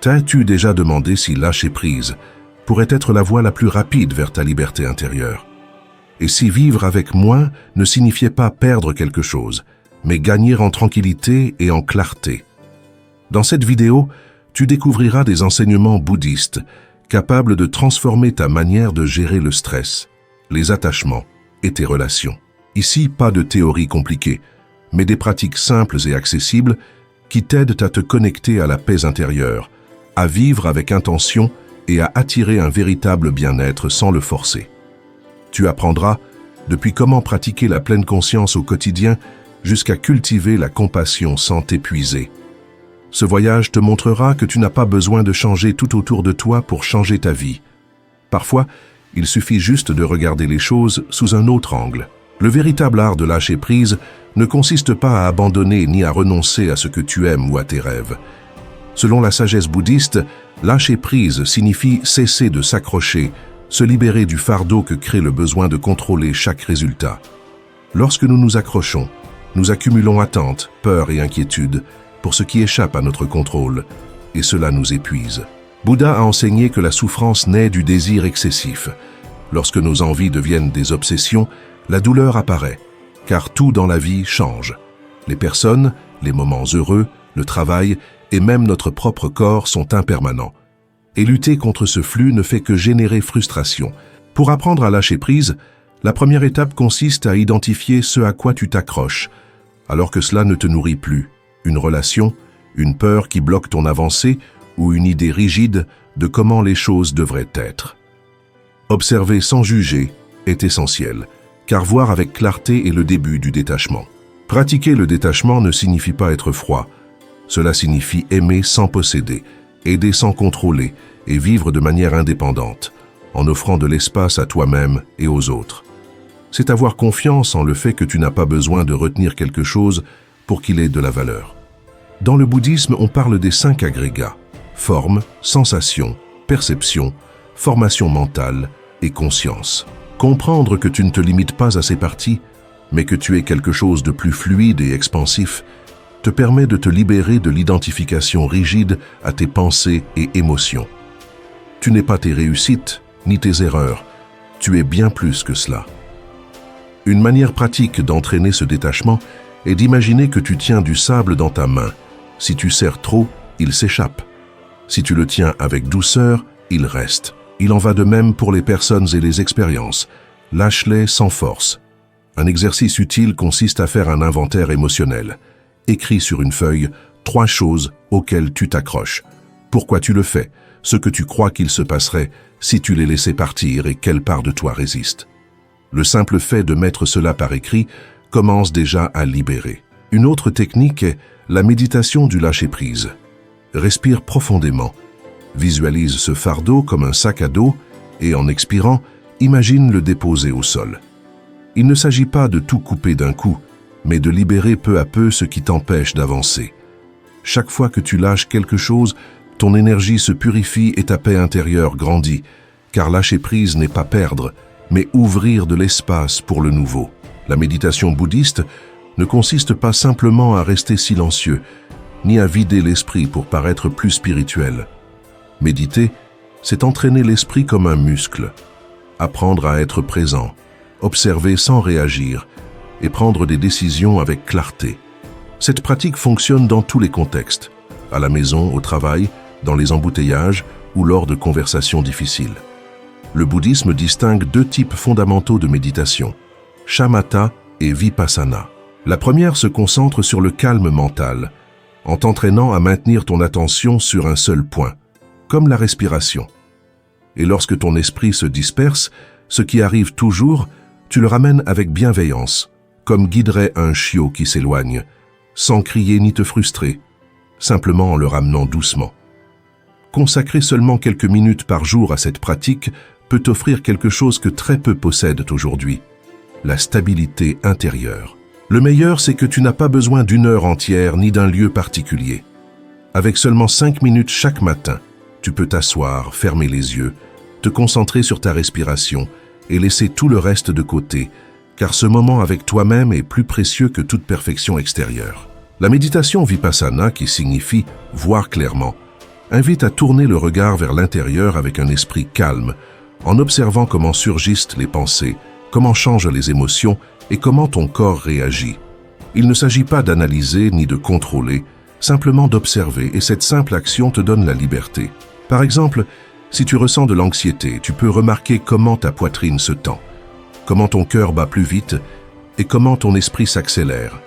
T'as-tu déjà demandé si lâcher prise pourrait être la voie la plus rapide vers ta liberté intérieure? Et si vivre avec moins ne signifiait pas perdre quelque chose, mais gagner en tranquillité et en clarté? Dans cette vidéo, tu découvriras des enseignements bouddhistes capables de transformer ta manière de gérer le stress, les attachements et tes relations. Ici, pas de théorie compliquée, mais des pratiques simples et accessibles qui t'aident à te connecter à la paix intérieure, à vivre avec intention et à attirer un véritable bien-être sans le forcer. Tu apprendras depuis comment pratiquer la pleine conscience au quotidien jusqu'à cultiver la compassion sans t'épuiser. Ce voyage te montrera que tu n'as pas besoin de changer tout autour de toi pour changer ta vie. Parfois, il suffit juste de regarder les choses sous un autre angle. Le véritable art de lâcher prise ne consiste pas à abandonner ni à renoncer à ce que tu aimes ou à tes rêves. Selon la sagesse bouddhiste, lâcher prise signifie cesser de s'accrocher, se libérer du fardeau que crée le besoin de contrôler chaque résultat. Lorsque nous nous accrochons, nous accumulons attentes, peur et inquiétude pour ce qui échappe à notre contrôle, et cela nous épuise. Bouddha a enseigné que la souffrance naît du désir excessif. Lorsque nos envies deviennent des obsessions, la douleur apparaît, car tout dans la vie change. Les personnes, les moments heureux, le travail et même notre propre corps sont impermanents. Et lutter contre ce flux ne fait que générer frustration. Pour apprendre à lâcher prise, la première étape consiste à identifier ce à quoi tu t'accroches, alors que cela ne te nourrit plus. Une relation, une peur qui bloque ton avancée ou une idée rigide de comment les choses devraient être. Observer sans juger est essentiel, car voir avec clarté est le début du détachement. Pratiquer le détachement ne signifie pas être froid. Cela signifie aimer sans posséder, aider sans contrôler et vivre de manière indépendante, en offrant de l'espace à toi-même et aux autres. C'est avoir confiance en le fait que tu n'as pas besoin de retenir quelque chose pour qu'il ait de la valeur. Dans le bouddhisme, on parle des 5 agrégats: forme, sensation, perception, formation mentale et conscience. Comprendre que tu ne te limites pas à ces parties, mais que tu es quelque chose de plus fluide et expansif, te permet de te libérer de l'identification rigide à tes pensées et émotions. Tu n'es pas tes réussites, ni tes erreurs, tu es bien plus que cela. Une manière pratique d'entraîner ce détachement est d'imaginer que tu tiens du sable dans ta main. Si tu serres trop, il s'échappe. Si tu le tiens avec douceur, il reste. Il en va de même pour les personnes et les expériences. Lâche-les sans force. Un exercice utile consiste à faire un inventaire émotionnel. Écris sur une feuille 3 choses auxquelles tu t'accroches. Pourquoi tu le fais? Ce que tu crois qu'il se passerait si tu les laissais partir et quelle part de toi résiste. Le simple fait de mettre cela par écrit commence déjà à libérer. Une autre technique est la méditation du lâcher-prise. Respire profondément. Visualise ce fardeau comme un sac à dos et en expirant, imagine le déposer au sol. Il ne s'agit pas de tout couper d'un coup, mais de libérer peu à peu ce qui t'empêche d'avancer. Chaque fois que tu lâches quelque chose, ton énergie se purifie et ta paix intérieure grandit, car lâcher prise n'est pas perdre, mais ouvrir de l'espace pour le nouveau. La méditation bouddhiste ne consiste pas simplement à rester silencieux, ni à vider l'esprit pour paraître plus spirituel. Méditer, c'est entraîner l'esprit comme un muscle, apprendre à être présent, observer sans réagir et prendre des décisions avec clarté. Cette pratique fonctionne dans tous les contextes, à la maison, au travail, dans les embouteillages ou lors de conversations difficiles. Le bouddhisme distingue 2 types fondamentaux de méditation, shamatha et vipassana. La première se concentre sur le calme mental, en t'entraînant à maintenir ton attention sur un seul point, comme la respiration. Et lorsque ton esprit se disperse, ce qui arrive toujours, tu le ramènes avec bienveillance, comme guiderait un chiot qui s'éloigne, sans crier ni te frustrer, simplement en le ramenant doucement. Consacrer seulement quelques minutes par jour à cette pratique peut t'offrir quelque chose que très peu possèdent aujourd'hui, la stabilité intérieure. Le meilleur, c'est que tu n'as pas besoin d'1 heure entière ni d'un lieu particulier. Avec seulement 5 minutes chaque matin, tu peux t'asseoir, fermer les yeux, te concentrer sur ta respiration et laisser tout le reste de côté, car ce moment avec toi-même est plus précieux que toute perfection extérieure. La méditation vipassana, qui signifie « voir clairement », invite à tourner le regard vers l'intérieur avec un esprit calme, en observant comment surgissent les pensées, comment changent les émotions et comment ton corps réagit. Il ne s'agit pas d'analyser ni de contrôler, simplement d'observer, et cette simple action te donne la liberté. Par exemple, si tu ressens de l'anxiété, tu peux remarquer comment ta poitrine se tend, comment ton cœur bat plus vite et comment ton esprit s'accélère,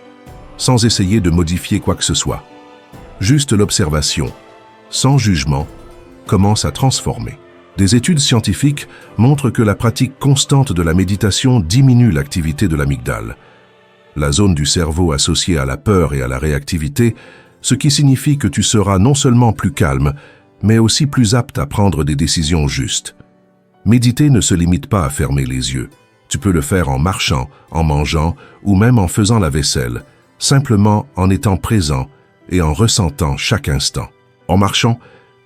sans essayer de modifier quoi que ce soit. Juste l'observation, sans jugement, commence à transformer. Des études scientifiques montrent que la pratique constante de la méditation diminue l'activité de l'amygdale, la zone du cerveau associée à la peur et à la réactivité, ce qui signifie que tu seras non seulement plus calme, mais aussi plus apte à prendre des décisions justes. Méditer ne se limite pas à fermer les yeux. Tu peux le faire en marchant, en mangeant ou même en faisant la vaisselle, simplement en étant présent et en ressentant chaque instant. En marchant,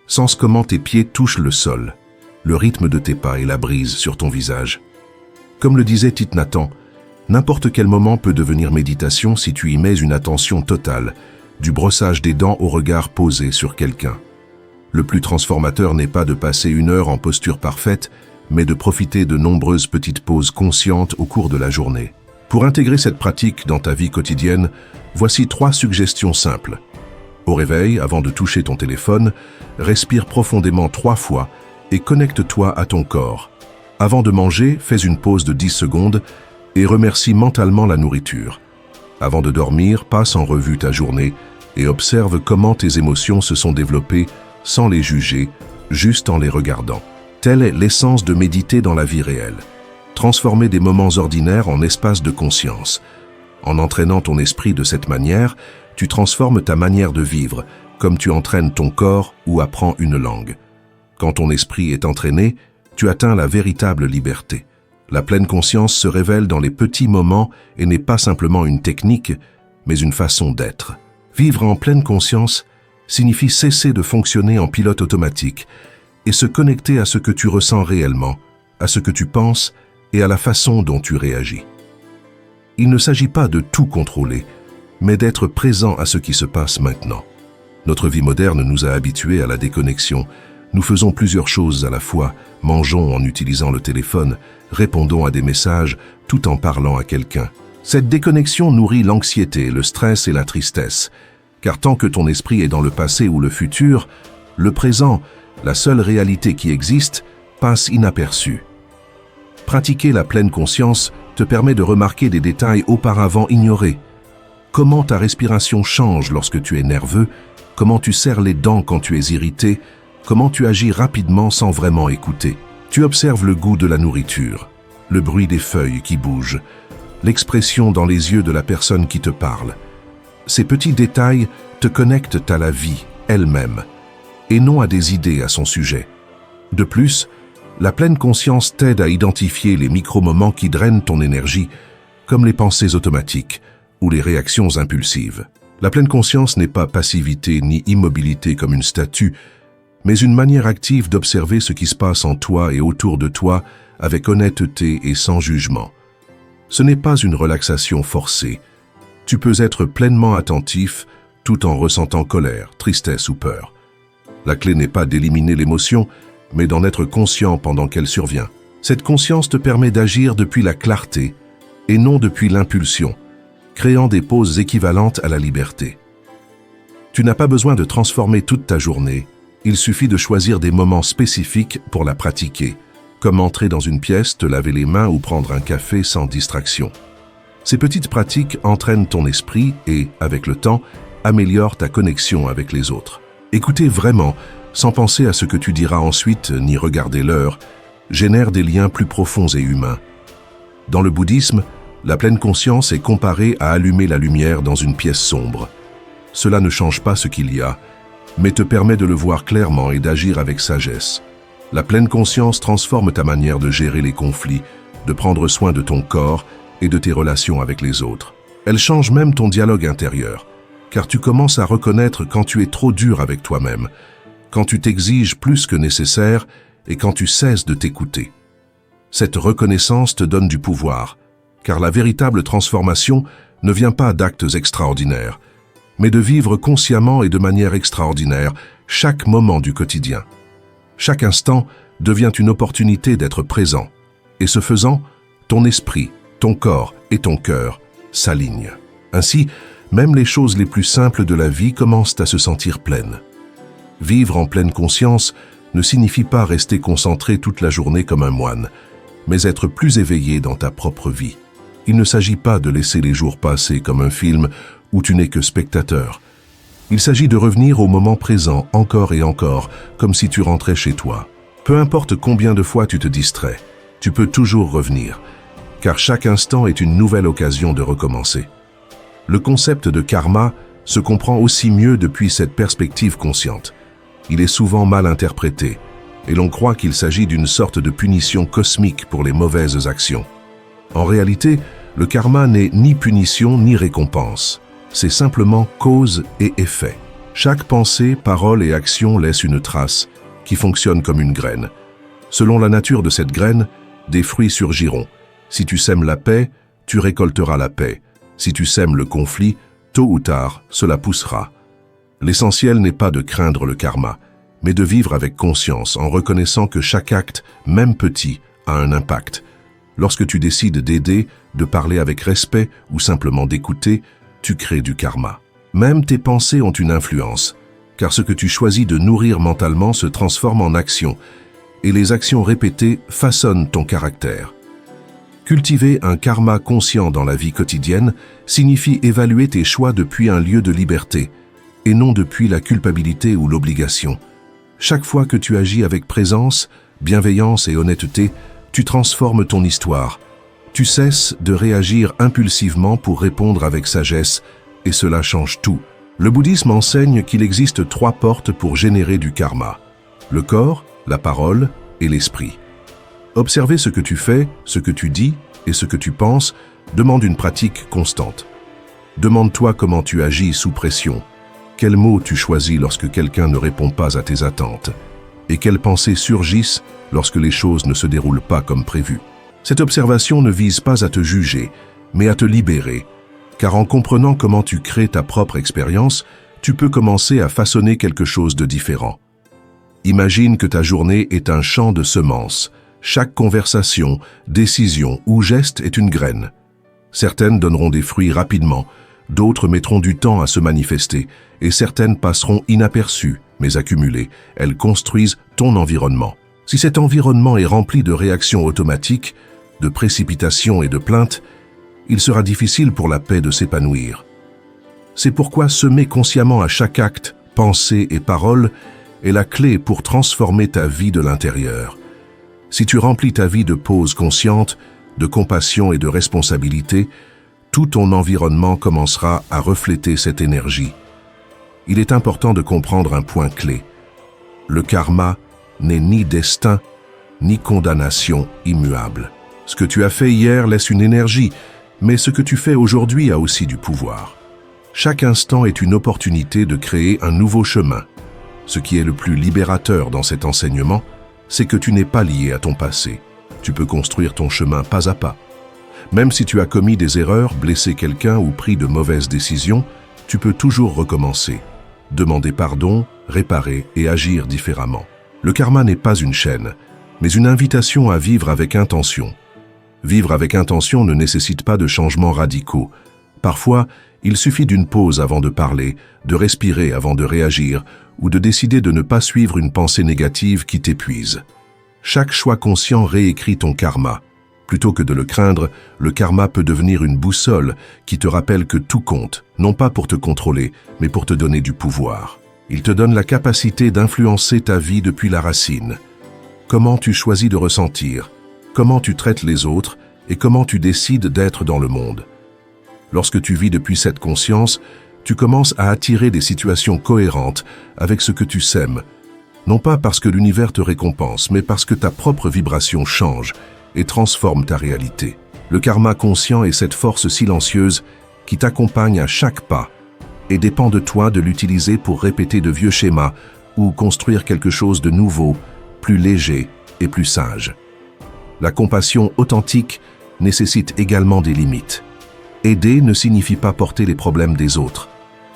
sens comment tes pieds touchent le sol, le rythme de tes pas et la brise sur ton visage. Comme le disait Thich Nhat Hanh, n'importe quel moment peut devenir méditation si tu y mets une attention totale, du brossage des dents au regard posé sur quelqu'un. Le plus transformateur n'est pas de passer 1 heure en posture parfaite, mais de profiter de nombreuses petites pauses conscientes au cours de la journée. Pour intégrer cette pratique dans ta vie quotidienne, voici 3 suggestions simples. Au réveil, avant de toucher ton téléphone, respire profondément 3 fois et connecte-toi à ton corps. Avant de manger, fais une pause de 10 secondes et remercie mentalement la nourriture. Avant de dormir, passe en revue ta journée et observe comment tes émotions se sont développées sans les juger, juste en les regardant. Telle est l'essence de méditer dans la vie réelle. Transformer des moments ordinaires en espaces de conscience. En entraînant ton esprit de cette manière, tu transformes ta manière de vivre, comme tu entraînes ton corps ou apprends une langue. Quand ton esprit est entraîné, tu atteins la véritable liberté. La pleine conscience se révèle dans les petits moments et n'est pas simplement une technique, mais une façon d'être. Vivre en pleine conscience signifie cesser de fonctionner en pilote automatique et se connecter à ce que tu ressens réellement, à ce que tu penses et à la façon dont tu réagis. Il ne s'agit pas de tout contrôler, mais d'être présent à ce qui se passe maintenant. Notre vie moderne nous a habitués à la déconnexion. Nous faisons plusieurs choses à la fois, mangeons en utilisant le téléphone, répondons à des messages tout en parlant à quelqu'un. Cette déconnexion nourrit l'anxiété, le stress et la tristesse, car tant que ton esprit est dans le passé ou le futur, le présent, la seule réalité qui existe, passe inaperçu. Pratiquer la pleine conscience te permet de remarquer des détails auparavant ignorés. Comment ta respiration change lorsque tu es nerveux, comment tu serres les dents quand tu es irrité, comment tu agis rapidement sans vraiment écouter. Tu observes le goût de la nourriture, le bruit des feuilles qui bougent, l'expression dans les yeux de la personne qui te parle. Ces petits détails te connectent à la vie elle-même, et non à des idées à son sujet. De plus, la pleine conscience t'aide à identifier les micro-moments qui drainent ton énergie, comme les pensées automatiques ou les réactions impulsives. La pleine conscience n'est pas passivité ni immobilité comme une statue, mais une manière active d'observer ce qui se passe en toi et autour de toi avec honnêteté et sans jugement. Ce n'est pas une relaxation forcée. Tu peux être pleinement attentif tout en ressentant colère, tristesse ou peur. La clé n'est pas d'éliminer l'émotion, mais d'en être conscient pendant qu'elle survient. Cette conscience te permet d'agir depuis la clarté et non depuis l'impulsion, créant des pauses équivalentes à la liberté. Tu n'as pas besoin de transformer toute ta journée, il suffit de choisir des moments spécifiques pour la pratiquer, comme entrer dans une pièce, te laver les mains ou prendre un café sans distraction. Ces petites pratiques entraînent ton esprit et, avec le temps, améliorent ta connexion avec les autres. Écouter vraiment, sans penser à ce que tu diras ensuite ni regarder l'heure, génère des liens plus profonds et humains. Dans le bouddhisme, la pleine conscience est comparée à allumer la lumière dans une pièce sombre. Cela ne change pas ce qu'il y a, mais te permet de le voir clairement et d'agir avec sagesse. La pleine conscience transforme ta manière de gérer les conflits, de prendre soin de ton corps et de tes relations avec les autres. Elle change même ton dialogue intérieur, car tu commences à reconnaître quand tu es trop dur avec toi-même, quand tu t'exiges plus que nécessaire et quand tu cesses de t'écouter. Cette reconnaissance te donne du pouvoir, car la véritable transformation ne vient pas d'actes extraordinaires, mais de vivre consciemment et de manière extraordinaire chaque moment du quotidien. Chaque instant devient une opportunité d'être présent, et ce faisant, ton esprit, ton corps et ton cœur s'alignent. Ainsi, même les choses les plus simples de la vie commencent à se sentir pleines. Vivre en pleine conscience ne signifie pas rester concentré toute la journée comme un moine, mais être plus éveillé dans ta propre vie. Il ne s'agit pas de laisser les jours passer comme un film où tu n'es que spectateur. Il s'agit de revenir au moment présent encore et encore, comme si tu rentrais chez toi. Peu importe combien de fois tu te distrais, tu peux toujours revenir, car chaque instant est une nouvelle occasion de recommencer. Le concept de karma se comprend aussi mieux depuis cette perspective consciente. Il est souvent mal interprété, et l'on croit qu'il s'agit d'une sorte de punition cosmique pour les mauvaises actions. En réalité, le karma n'est ni punition ni récompense. C'est simplement cause et effet. Chaque pensée, parole et action laisse une trace qui fonctionne comme une graine. Selon la nature de cette graine, des fruits surgiront. Si tu sèmes la paix, tu récolteras la paix. Si tu sèmes le conflit, tôt ou tard, cela poussera. L'essentiel n'est pas de craindre le karma, mais de vivre avec conscience en reconnaissant que chaque acte, même petit, a un impact. Lorsque tu décides d'aider, de parler avec respect ou simplement d'écouter, tu crées du karma. Même tes pensées ont une influence, car ce que tu choisis de nourrir mentalement se transforme en action, et les actions répétées façonnent ton caractère. Cultiver un karma conscient dans la vie quotidienne signifie évaluer tes choix depuis un lieu de liberté, et non depuis la culpabilité ou l'obligation. Chaque fois que tu agis avec présence, bienveillance et honnêteté, tu transformes ton histoire. Tu cesses de réagir impulsivement pour répondre avec sagesse, et cela change tout. Le bouddhisme enseigne qu'il existe 3 portes pour générer du karma: le corps, la parole et l'esprit. Observer ce que tu fais, ce que tu dis et ce que tu penses demande une pratique constante. Demande-toi comment tu agis sous pression, quels mots tu choisis lorsque quelqu'un ne répond pas à tes attentes, et quelles pensées surgissent lorsque les choses ne se déroulent pas comme prévu. Cette observation ne vise pas à te juger, mais à te libérer, car en comprenant comment tu crées ta propre expérience, tu peux commencer à façonner quelque chose de différent. Imagine que ta journée est un champ de semences. Chaque conversation, décision ou geste est une graine. Certaines donneront des fruits rapidement, d'autres mettront du temps à se manifester, et certaines passeront inaperçues, mais accumulées. Elles construisent ton environnement. Si cet environnement est rempli de réactions automatiques, de précipitations et de plaintes, il sera difficile pour la paix de s'épanouir. C'est pourquoi semer consciemment à chaque acte, pensée et parole est la clé pour transformer ta vie de l'intérieur. Si tu remplis ta vie de pauses conscientes, de compassion et de responsabilité, tout ton environnement commencera à refléter cette énergie. Il est important de comprendre un point clé. Le karma n'est ni destin, ni condamnation immuable. Ce que tu as fait hier laisse une énergie, mais ce que tu fais aujourd'hui a aussi du pouvoir. Chaque instant est une opportunité de créer un nouveau chemin. Ce qui est le plus libérateur dans cet enseignement, c'est que tu n'es pas lié à ton passé. Tu peux construire ton chemin pas à pas. Même si tu as commis des erreurs, blessé quelqu'un ou pris de mauvaises décisions, tu peux toujours recommencer, demander pardon, réparer et agir différemment. Le karma n'est pas une chaîne, mais une invitation à vivre avec intention. Vivre avec intention ne nécessite pas de changements radicaux. Parfois, il suffit d'une pause avant de parler, de respirer avant de réagir, ou de décider de ne pas suivre une pensée négative qui t'épuise. Chaque choix conscient réécrit ton karma. Plutôt que de le craindre, le karma peut devenir une boussole qui te rappelle que tout compte, non pas pour te contrôler, mais pour te donner du pouvoir. Il te donne la capacité d'influencer ta vie depuis la racine. Comment tu choisis de ressentir, comment tu traites les autres et comment tu décides d'être dans le monde. Lorsque tu vis depuis cette conscience, tu commences à attirer des situations cohérentes avec ce que tu sèmes, non pas parce que l'univers te récompense, mais parce que ta propre vibration change et transforme ta réalité. Le karma conscient est cette force silencieuse qui t'accompagne à chaque pas et dépend de toi de l'utiliser pour répéter de vieux schémas ou construire quelque chose de nouveau, plus léger et plus sage. La compassion authentique nécessite également des limites. Aider ne signifie pas porter les problèmes des autres.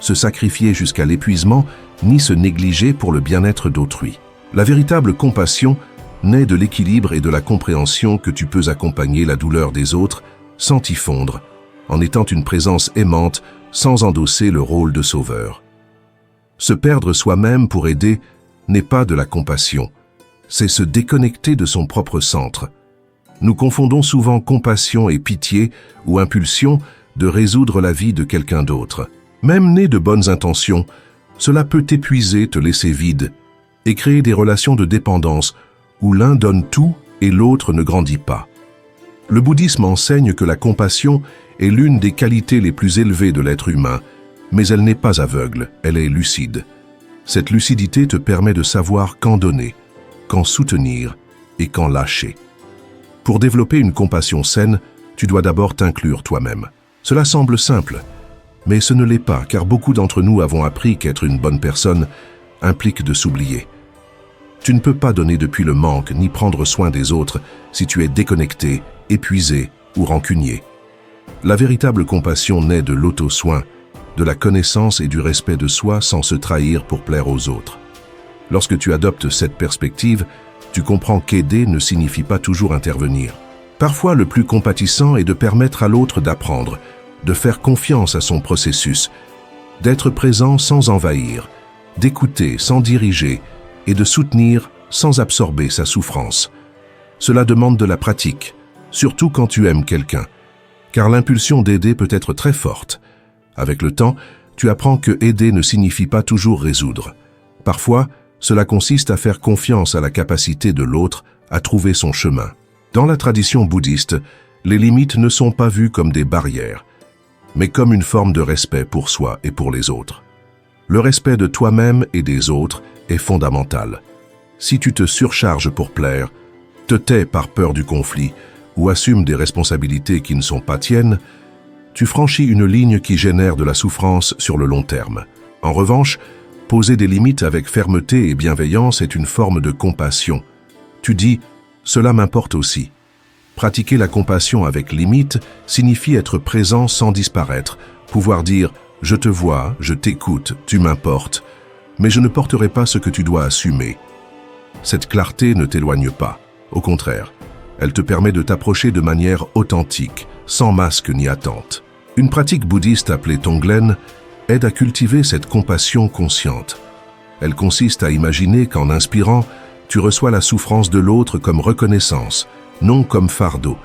se sacrifier jusqu'à l'épuisement, ni se négliger pour le bien-être d'autrui. La véritable compassion naît de l'équilibre et de la compréhension que tu peux accompagner la douleur des autres sans t'y fondre, en étant une présence aimante sans endosser le rôle de sauveur. Se perdre soi-même pour aider n'est pas de la compassion, c'est se déconnecter de son propre centre. Nous confondons souvent compassion et pitié ou impulsion de résoudre la vie de quelqu'un d'autre. Même né de bonnes intentions, cela peut t'épuiser, te laisser vide et créer des relations de dépendance où l'un donne tout et l'autre ne grandit pas. Le bouddhisme enseigne que la compassion est l'une des qualités les plus élevées de l'être humain, mais elle n'est pas aveugle, elle est lucide. Cette lucidité te permet de savoir quand donner, quand soutenir et quand lâcher. Pour développer une compassion saine, tu dois d'abord t'inclure toi-même. Cela semble simple, mais ce ne l'est pas, car beaucoup d'entre nous avons appris qu'être une bonne personne implique de s'oublier. Tu ne peux pas donner depuis le manque ni prendre soin des autres si tu es déconnecté, épuisé ou rancunier. La véritable compassion naît de l'auto-soin, de la connaissance et du respect de soi sans se trahir pour plaire aux autres. Lorsque tu adoptes cette perspective, tu comprends qu'aider ne signifie pas toujours intervenir. Parfois, le plus compatissant est de permettre à l'autre d'apprendre, de faire confiance à son processus, d'être présent sans envahir, d'écouter sans diriger et de soutenir sans absorber sa souffrance. Cela demande de la pratique, surtout quand tu aimes quelqu'un, car l'impulsion d'aider peut être très forte. Avec le temps, tu apprends que aider ne signifie pas toujours résoudre. Parfois, cela consiste à faire confiance à la capacité de l'autre à trouver son chemin. Dans la tradition bouddhiste, les limites ne sont pas vues comme des barrières, mais comme une forme de respect pour soi et pour les autres. Le respect de toi-même et des autres est fondamental. Si tu te surcharges pour plaire, te tais par peur du conflit ou assumes des responsabilités qui ne sont pas tiennes, tu franchis une ligne qui génère de la souffrance sur le long terme. En revanche, poser des limites avec fermeté et bienveillance est une forme de compassion. Tu dis « cela m'importe aussi ». Pratiquer la compassion avec limite signifie être présent sans disparaître, pouvoir dire « je te vois, je t'écoute, tu m'importes, mais je ne porterai pas ce que tu dois assumer ». Cette clarté ne t'éloigne pas, au contraire, elle te permet de t'approcher de manière authentique, sans masque ni attente. Une pratique bouddhiste appelée Tonglen aide à cultiver cette compassion consciente. Elle consiste à imaginer qu'en inspirant, tu reçois la souffrance de l'autre comme reconnaissance, non comme fardeau,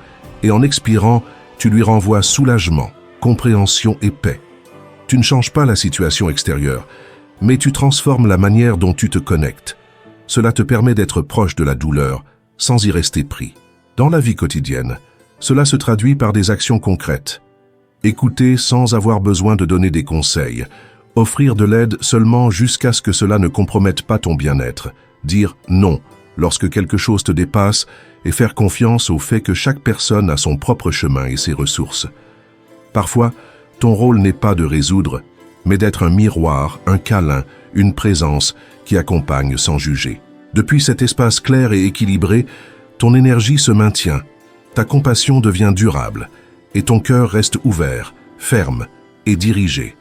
et en expirant, tu lui renvoies soulagement, compréhension et paix. Tu ne changes pas la situation extérieure, mais tu transformes la manière dont tu te connectes. Cela te permet d'être proche de la douleur, sans y rester pris. Dans la vie quotidienne, cela se traduit par des actions concrètes. Écouter sans avoir besoin de donner des conseils, offrir de l'aide seulement jusqu'à ce que cela ne compromette pas ton bien-être, dire non lorsque quelque chose te dépasse et faire confiance au fait que chaque personne a son propre chemin et ses ressources. Parfois, ton rôle n'est pas de résoudre, mais d'être un miroir, un câlin, une présence qui accompagne sans juger. Depuis cet espace clair et équilibré, ton énergie se maintient, ta compassion devient durable et ton cœur reste ouvert, ferme et dirigé.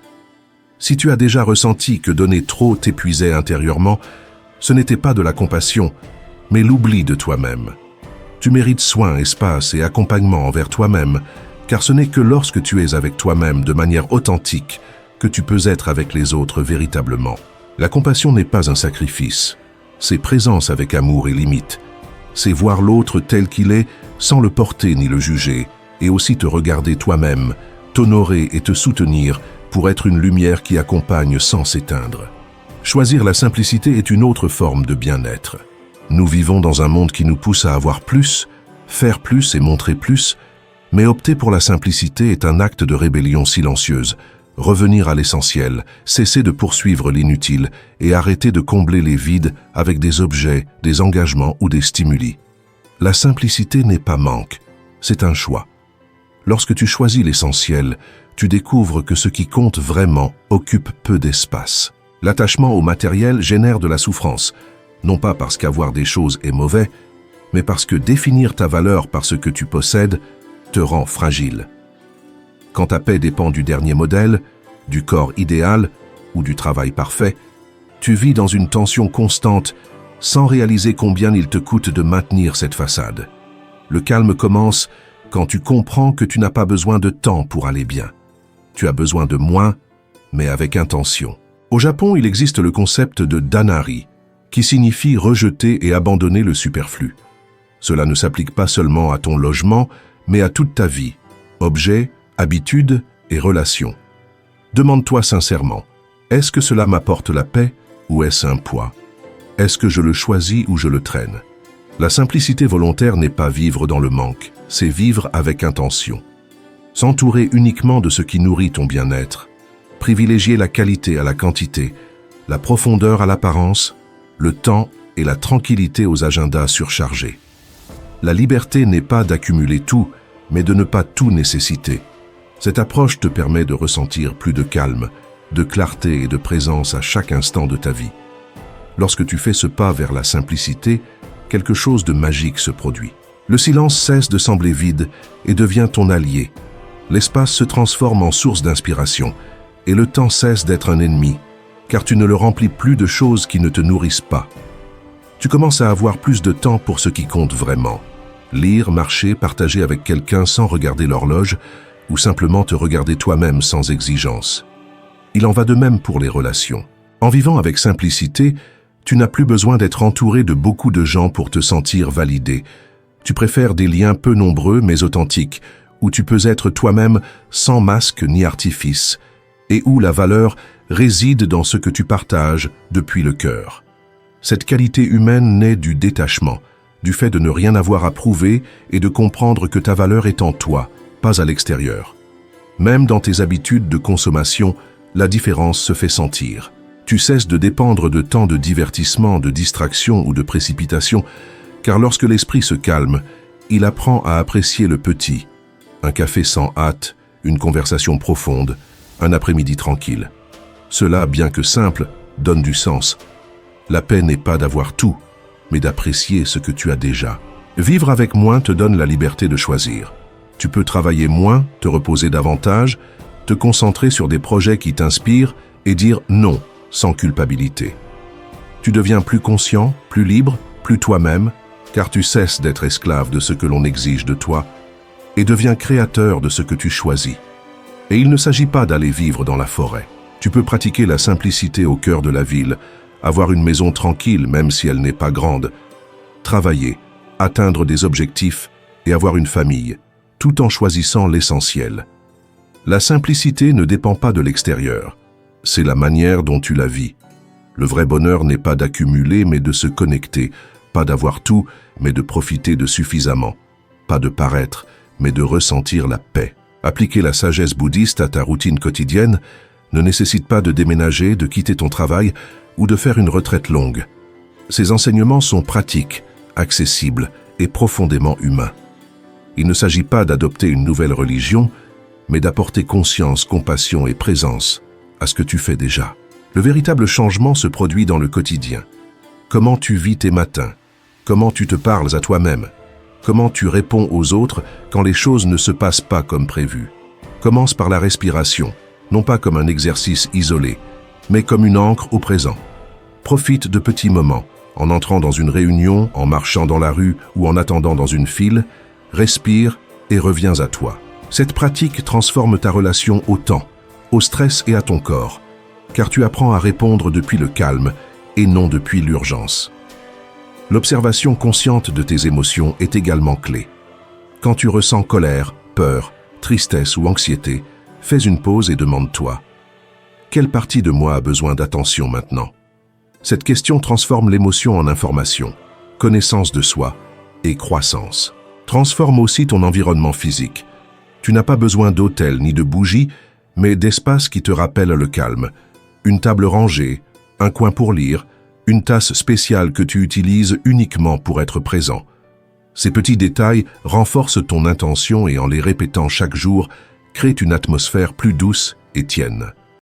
Si tu as déjà ressenti que donner trop t'épuisait intérieurement, ce n'était pas de la compassion, mais l'oubli de toi-même. Tu mérites soin, espace et accompagnement envers toi-même, car ce n'est que lorsque tu es avec toi-même de manière authentique que tu peux être avec les autres véritablement. La compassion n'est pas un sacrifice, c'est présence avec amour et limite. C'est voir l'autre tel qu'il est sans le porter ni le juger, et aussi te regarder toi-même, t'honorer et te soutenir pour être une lumière qui accompagne sans s'éteindre. Choisir la simplicité est une autre forme de bien-être. Nous vivons dans un monde qui nous pousse à avoir plus, faire plus et montrer plus, mais opter pour la simplicité est un acte de rébellion silencieuse. Revenir à l'essentiel, cesser de poursuivre l'inutile et arrêter de combler les vides avec des objets, des engagements ou des stimuli. La simplicité n'est pas manque, c'est un choix. Lorsque tu choisis l'essentiel, tu découvres que ce qui compte vraiment occupe peu d'espace. L'attachement au matériel génère de la souffrance, non pas parce qu'avoir des choses est mauvais, mais parce que définir ta valeur par ce que tu possèdes te rend fragile. Quand ta paix dépend du dernier modèle, du corps idéal ou du travail parfait, tu vis dans une tension constante sans réaliser combien il te coûte de maintenir cette façade. Le calme commence quand tu comprends que tu n'as pas besoin de temps pour aller bien. Tu as besoin de moins, mais avec intention. Au Japon, il existe le concept de danari, qui signifie rejeter et abandonner le superflu. Cela ne s'applique pas seulement à ton logement, mais à toute ta vie, objets, habitudes et relations. Demande-toi sincèrement, est-ce que cela m'apporte la paix ou est-ce un poids? Est-ce que je le choisis ou je le traîne? La simplicité volontaire n'est pas vivre dans le manque, c'est vivre avec intention. S'entourer uniquement de ce qui nourrit ton bien-être, privilégier la qualité à la quantité, la profondeur à l'apparence, le temps et la tranquillité aux agendas surchargés. La liberté n'est pas d'accumuler tout, mais de ne pas tout nécessiter. Cette approche te permet de ressentir plus de calme, de clarté et de présence à chaque instant de ta vie. Lorsque tu fais ce pas vers la simplicité, quelque chose de magique se produit. Le silence cesse de sembler vide et devient ton allié. L'espace se transforme en source d'inspiration et le temps cesse d'être un ennemi, car tu ne le remplis plus de choses qui ne te nourrissent pas. Tu commences à avoir plus de temps pour ce qui compte vraiment. Lire, marcher, partager avec quelqu'un sans regarder l'horloge ou simplement te regarder toi-même sans exigence. Il en va de même pour les relations. En vivant avec simplicité, tu n'as plus besoin d'être entouré de beaucoup de gens pour te sentir validé. Tu préfères des liens peu nombreux mais authentiques, où tu peux être toi-même sans masque ni artifice, et où la valeur réside dans ce que tu partages depuis le cœur. Cette qualité humaine naît du détachement, du fait de ne rien avoir à prouver et de comprendre que ta valeur est en toi, pas à l'extérieur. Même dans tes habitudes de consommation, la différence se fait sentir. Tu cesses de dépendre de tant de divertissement, de distraction ou de précipitation, car lorsque l'esprit se calme, il apprend à apprécier le petit. Un café sans hâte, une conversation profonde, un après-midi tranquille. Cela, bien que simple, donne du sens. La paix n'est pas d'avoir tout, mais d'apprécier ce que tu as déjà. Vivre avec moins te donne la liberté de choisir. Tu peux travailler moins, te reposer davantage, te concentrer sur des projets qui t'inspirent et dire non sans culpabilité. Tu deviens plus conscient, plus libre, plus toi-même, car tu cesses d'être esclave de ce que l'on exige de toi et deviens créateur de ce que tu choisis. Et il ne s'agit pas d'aller vivre dans la forêt. Tu peux pratiquer la simplicité au cœur de la ville, avoir une maison tranquille même si elle n'est pas grande, travailler, atteindre des objectifs et avoir une famille, tout en choisissant l'essentiel. La simplicité ne dépend pas de l'extérieur, c'est la manière dont tu la vis. Le vrai bonheur n'est pas d'accumuler mais de se connecter, pas d'avoir tout mais de profiter de suffisamment, pas de paraître mais de ressentir la paix. Appliquer la sagesse bouddhiste à ta routine quotidienne ne nécessite pas de déménager, de quitter ton travail ou de faire une retraite longue. Ces enseignements sont pratiques, accessibles et profondément humains. Il ne s'agit pas d'adopter une nouvelle religion, mais d'apporter conscience, compassion et présence à ce que tu fais déjà. Le véritable changement se produit dans le quotidien. Comment tu vis tes matins? Comment tu te parles à toi-même? Comment tu réponds aux autres quand les choses ne se passent pas comme prévu? Commence par la respiration, non pas comme un exercice isolé, mais comme une ancre au présent. Profite de petits moments, en entrant dans une réunion, en marchant dans la rue ou en attendant dans une file, respire et reviens à toi. Cette pratique transforme ta relation au temps, au stress et à ton corps, car tu apprends à répondre depuis le calme et non depuis l'urgence. L'observation consciente de tes émotions est également clé. Quand tu ressens colère, peur, tristesse ou anxiété, fais une pause et demande-toi « Quelle partie de moi a besoin d'attention maintenant ?» Cette question transforme l'émotion en information, connaissance de soi et croissance. Transforme aussi ton environnement physique. Tu n'as pas besoin d'autel ni de bougies, mais d'espaces qui te rappellent le calme. Une table rangée, un coin pour lire, une tasse spéciale que tu utilises uniquement pour être présent. Ces petits détails renforcent ton intention et en les répétant chaque jour, créent une atmosphère plus douce et tienne.